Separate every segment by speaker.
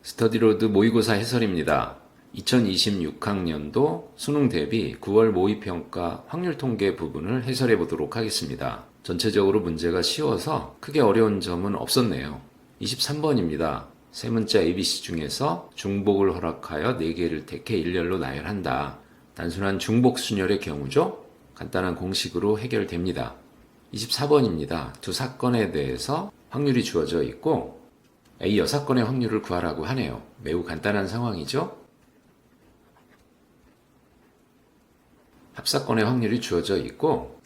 Speaker 1: 스터디로드 모의고사 해설입니다. 2026학년도 수능 대비 9월 모의평가 확률 통계 부분을 해설해 보도록 하겠습니다. 전체적으로 문제가 쉬워서 크게 어려운 점은 없었네요. 23번입니다. 세 문자 ABC 중에서 중복을 허락하여 4개를 택해 일렬로 나열한다. 단순한 중복 순열의 경우죠. 간단한 공식으로 해결됩니다. 24번입니다. 두 사건에 대해서 확률이 주어져 있고 A 6건의 확률을 구하라고 하네요. 매우 간단한 상황이죠. 합사건의 확률이 주어져 있고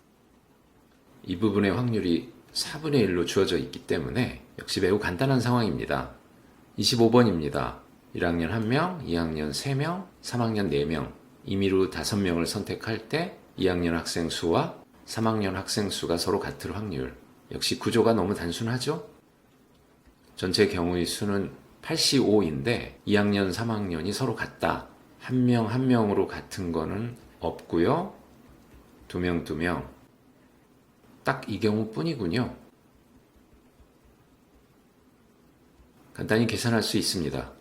Speaker 1: 이 부분의 확률이 4분의 1로 주어져 있기 때문에 역시 매우 간단한 상황입니다. 25번입니다. 1학년 1명, 2학년 3명, 3학년 4명, 임의로 5명을 선택할 때 2학년 학생 수와 3학년 학생 수가 서로 같을 확률. 역시 구조가 너무 단순하죠? 전체 경우의 수는 85인데 2학년, 3학년이 서로 같다. 한 명 한 명으로 같은 거는 없고요. 2명, 2명. 딱 이 경우뿐이군요. 간단히 계산할 수 있습니다.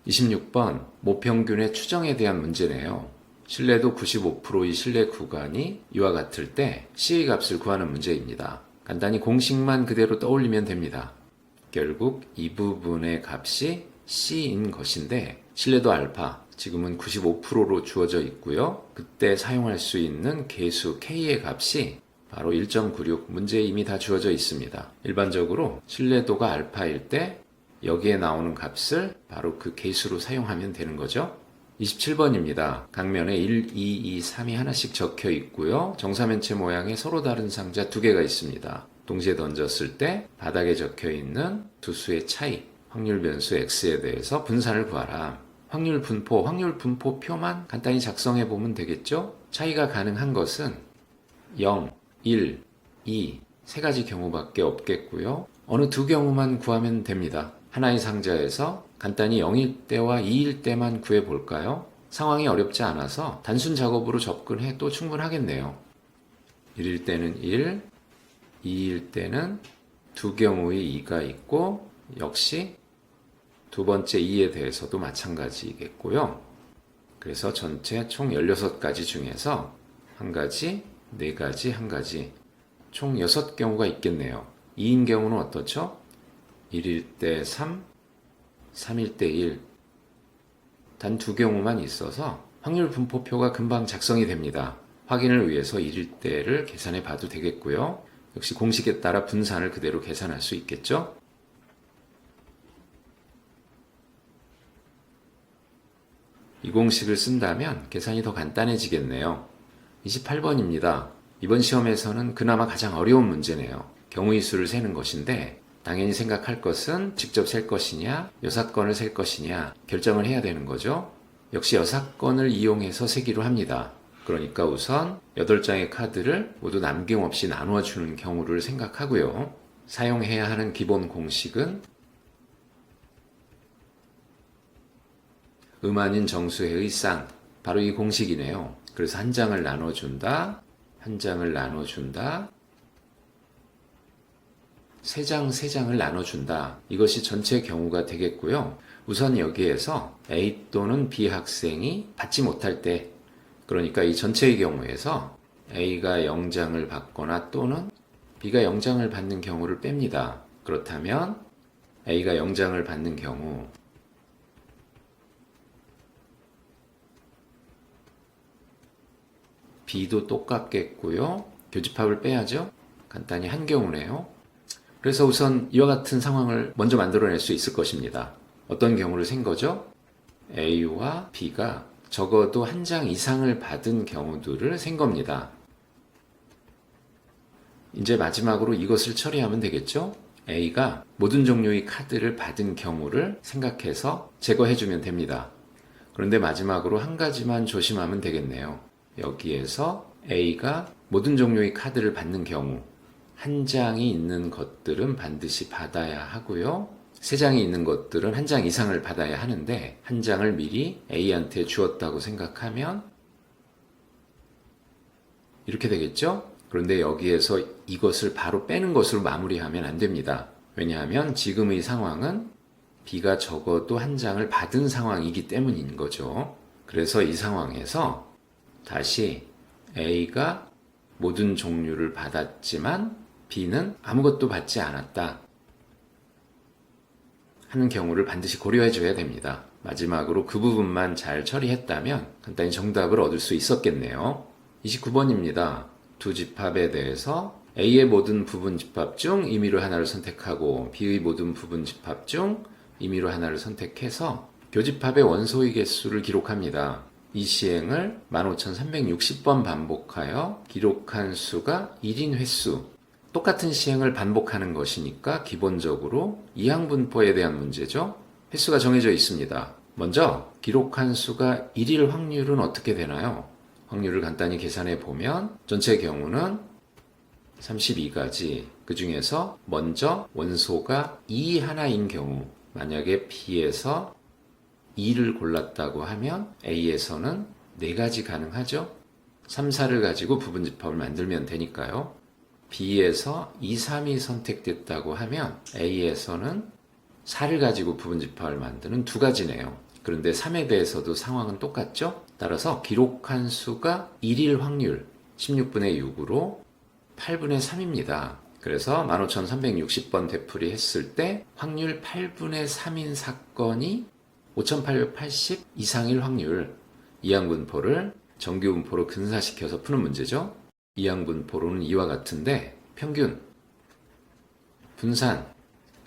Speaker 1: 26번 모평균의 추정에 대한 문제네요. 신뢰도 95%의 신뢰 구간이 이와 같을 때 C의 값을 구하는 문제입니다. 간단히 공식만 그대로 떠올리면 됩니다. 결국 이 부분의 값이 C인 것인데 신뢰도 알파 지금은 95%로 주어져 있고요. 그때 사용할 수 있는 계수 K의 값이 바로 1.96 문제에 이미 다 주어져 있습니다. 일반적으로 신뢰도가 알파일 때 여기에 나오는 값을 바로 그 계수로 사용하면 되는 거죠. 27번입니다. 각면에 1, 2, 2, 3이 하나씩 적혀 있고요. 정사면체 모양의 서로 다른 상자 2개가 있습니다. 동시에 던졌을 때 바닥에 적혀 있는 두 수의 차이, 확률 변수 x에 대해서 분산을 구하라. 확률 분포 표만 간단히 작성해 보면 되겠죠? 차이가 가능한 것은 0, 1, 2, 세 가지 경우밖에 없겠고요. 어느 두 경우만 구하면 됩니다. 하나의 상자에서 간단히 0일 때와 2일 때만 구해 볼까요? 상황이 어렵지 않아서 단순 작업으로 접근해도 충분하겠네요. 1일 때는 1, 2일 때는 두 경우의 2가 있고 역시 두 번째 2에 대해서도 마찬가지겠고요. 그래서 전체 총 16가지 중에서 한 가지, 4가지, 한 가지 총 6경우가 있겠네요. 2인 경우는 어떻죠? 1일 때 3, 3일 때 1. 단 두 경우만 있어서 확률 분포표가 금방 작성이 됩니다. 확인을 위해서 1일 때를 계산해 봐도 되겠고요. 역시 공식에 따라 분산을 그대로 계산할 수 있겠죠? 이 공식을 쓴다면 계산이 더 간단해지겠네요. 28번입니다. 이번 시험에서는 그나마 가장 어려운 문제네요. 경우의 수를 세는 것인데 당연히 생각할 것은 직접 셀 것이냐, 6건을 셀 것이냐 결정을 해야 되는 거죠. 역시 6건을 이용해서 세기로 합니다. 그러니까 우선 8장의 카드를 모두 남김없이 나누어주는 경우를 생각하고요. 사용해야 하는 기본 공식은 아닌 정수해의 쌍, 바로 이 공식이네요. 그래서 한 장을 나눠준다, 한 장을 나눠준다, 세 장을 나눠준다. 이것이 전체 경우가 되겠고요. 우선 여기에서 A 또는 B 학생이 받지 못할 때, 그러니까 이 전체의 경우에서 A가 0장을 받거나 또는 B가 0장을 받는 경우를 뺍니다. 그렇다면 A가 0장을 받는 경우 B도 똑같겠고요. 교집합을 빼야죠. 간단히 한 경우네요. 그래서 우선 이와 같은 상황을 먼저 만들어낼 수 있을 것입니다. 어떤 경우를 센 거죠? A와 B가 적어도 한 장 이상을 받은 경우들을 센 겁니다. 이제 마지막으로 이것을 처리하면 되겠죠? A가 모든 종류의 카드를 받은 경우를 생각해서 제거해주면 됩니다. 그런데 마지막으로 한 가지만 조심하면 되겠네요. 여기에서 A가 모든 종류의 카드를 받는 경우 한 장이 있는 것들은 반드시 받아야 하고요. 3장이 있는 것들은 한 장 이상을 받아야 하는데 한 장을 미리 A한테 주었다고 생각하면 이렇게 되겠죠? 그런데 여기에서 이것을 바로 빼는 것으로 마무리하면 안 됩니다. 왜냐하면 지금의 상황은 B가 적어도 한 장을 받은 상황이기 때문인 거죠. 그래서 이 상황에서 다시 A가 모든 종류를 받았지만 B는 아무것도 받지 않았다 하는 경우를 반드시 고려해 줘야 됩니다. 마지막으로 그 부분만 잘 처리했다면 간단히 정답을 얻을 수 있었겠네요. 29번입니다. 두 집합에 대해서 A의 모든 부분 집합 중 임의로 하나를 선택하고 B의 모든 부분 집합 중 임의로 하나를 선택해서 교집합의 원소의 개수를 기록합니다. 이 시행을 15,360번 반복하여 기록한 수가 1인 횟수. 똑같은 시행을 반복하는 것이니까 기본적으로 이항분포에 대한 문제죠. 횟수가 정해져 있습니다. 먼저 기록한 수가 1일 확률은 어떻게 되나요? 확률을 간단히 계산해 보면 전체 경우는 32가지. 그 중에서 먼저 원소가 2 하나인 경우, 만약에 B에서 2를 골랐다고 하면 A에서는 4가지 가능하죠? 3, 4를 가지고 부분집합을 만들면 되니까요. B에서 2, 3이 선택됐다고 하면 A에서는 4를 가지고 부분집합을 만드는 2가지네요. 그런데 3에 대해서도 상황은 똑같죠? 따라서 기록한 수가 1일 확률 16분의 6으로 8분의 3입니다. 그래서 15,360번 되풀이 했을 때 확률 8분의 3인 사건이 5,880 이상일 확률, 이항분포를 정규분포로 근사시켜서 푸는 문제죠. 이항분포로는 이와 같은데 평균, 분산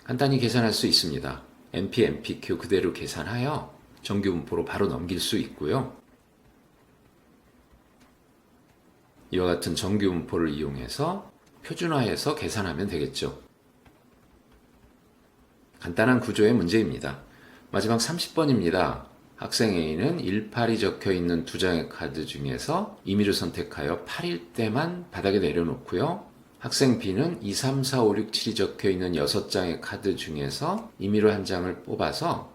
Speaker 1: 간단히 계산할 수 있습니다. NP, NPQ 그대로 계산하여 정규분포로 바로 넘길 수 있고요. 이와 같은 정규분포를 이용해서 표준화해서 계산하면 되겠죠. 간단한 구조의 문제입니다. 마지막 30번입니다. 학생 A는 18이 적혀 있는 2장의 카드 중에서 임의를 선택하여 8일 때만 바닥에 내려놓고요. 학생 B는 2, 3, 4, 5, 6, 7이 적혀 있는 6장의 카드 중에서 임의로 한 장을 뽑아서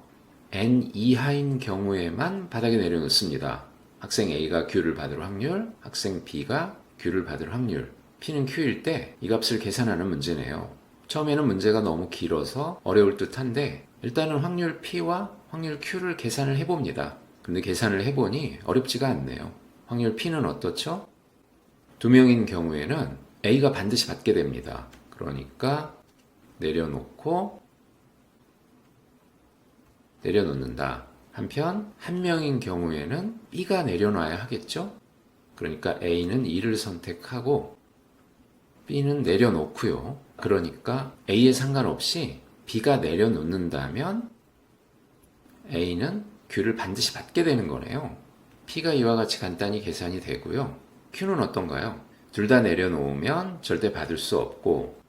Speaker 1: N 이하인 경우에만 바닥에 내려놓습니다. 학생 A가 Q를 받을 확률, 학생 B가 Q를 받을 확률, P는 Q일 때 이 값을 계산하는 문제네요. 처음에는 문제가 너무 길어서 어려울 듯한데 일단은 확률 P와 확률 Q를 계산을 해봅니다. 근데 계산을 해보니 어렵지가 않네요. 확률 P는 어떻죠? 2명인 경우에는 A가 반드시 받게 됩니다. 그러니까 내려놓는다. 한편 1명인 경우에는 B가 내려놔야 하겠죠? 그러니까 A는 2를 선택하고 B는 내려놓고요. 그러니까 A에 상관없이 B가 내려놓는다면 A는 Q를 반드시 받게 되는 거네요. P가 이와 같이 간단히 계산이 되고요. Q는 어떤가요? 둘 다 내려놓으면 절대 받을 수 없고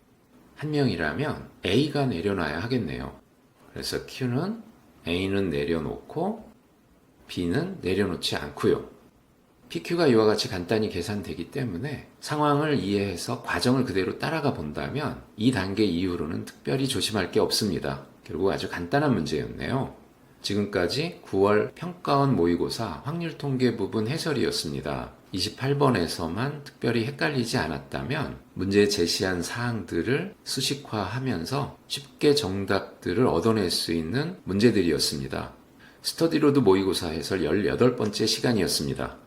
Speaker 1: 1명이라면 A가 내려놔야 하겠네요. 그래서 Q는 A는 내려놓고 B는 내려놓지 않고요. PQ가 이와 같이 간단히 계산되기 때문에 상황을 이해해서 과정을 그대로 따라가 본다면 이 단계 이후로는 특별히 조심할 게 없습니다. 결국 아주 간단한 문제였네요. 지금까지 9월 평가원 모의고사 확률 통계 부분 해설이었습니다. 28번에서만 특별히 헷갈리지 않았다면 문제에 제시한 사항들을 수식화하면서 쉽게 정답들을 얻어낼 수 있는 문제들이었습니다. 스터디로드 모의고사 해설 18번째 시간이었습니다.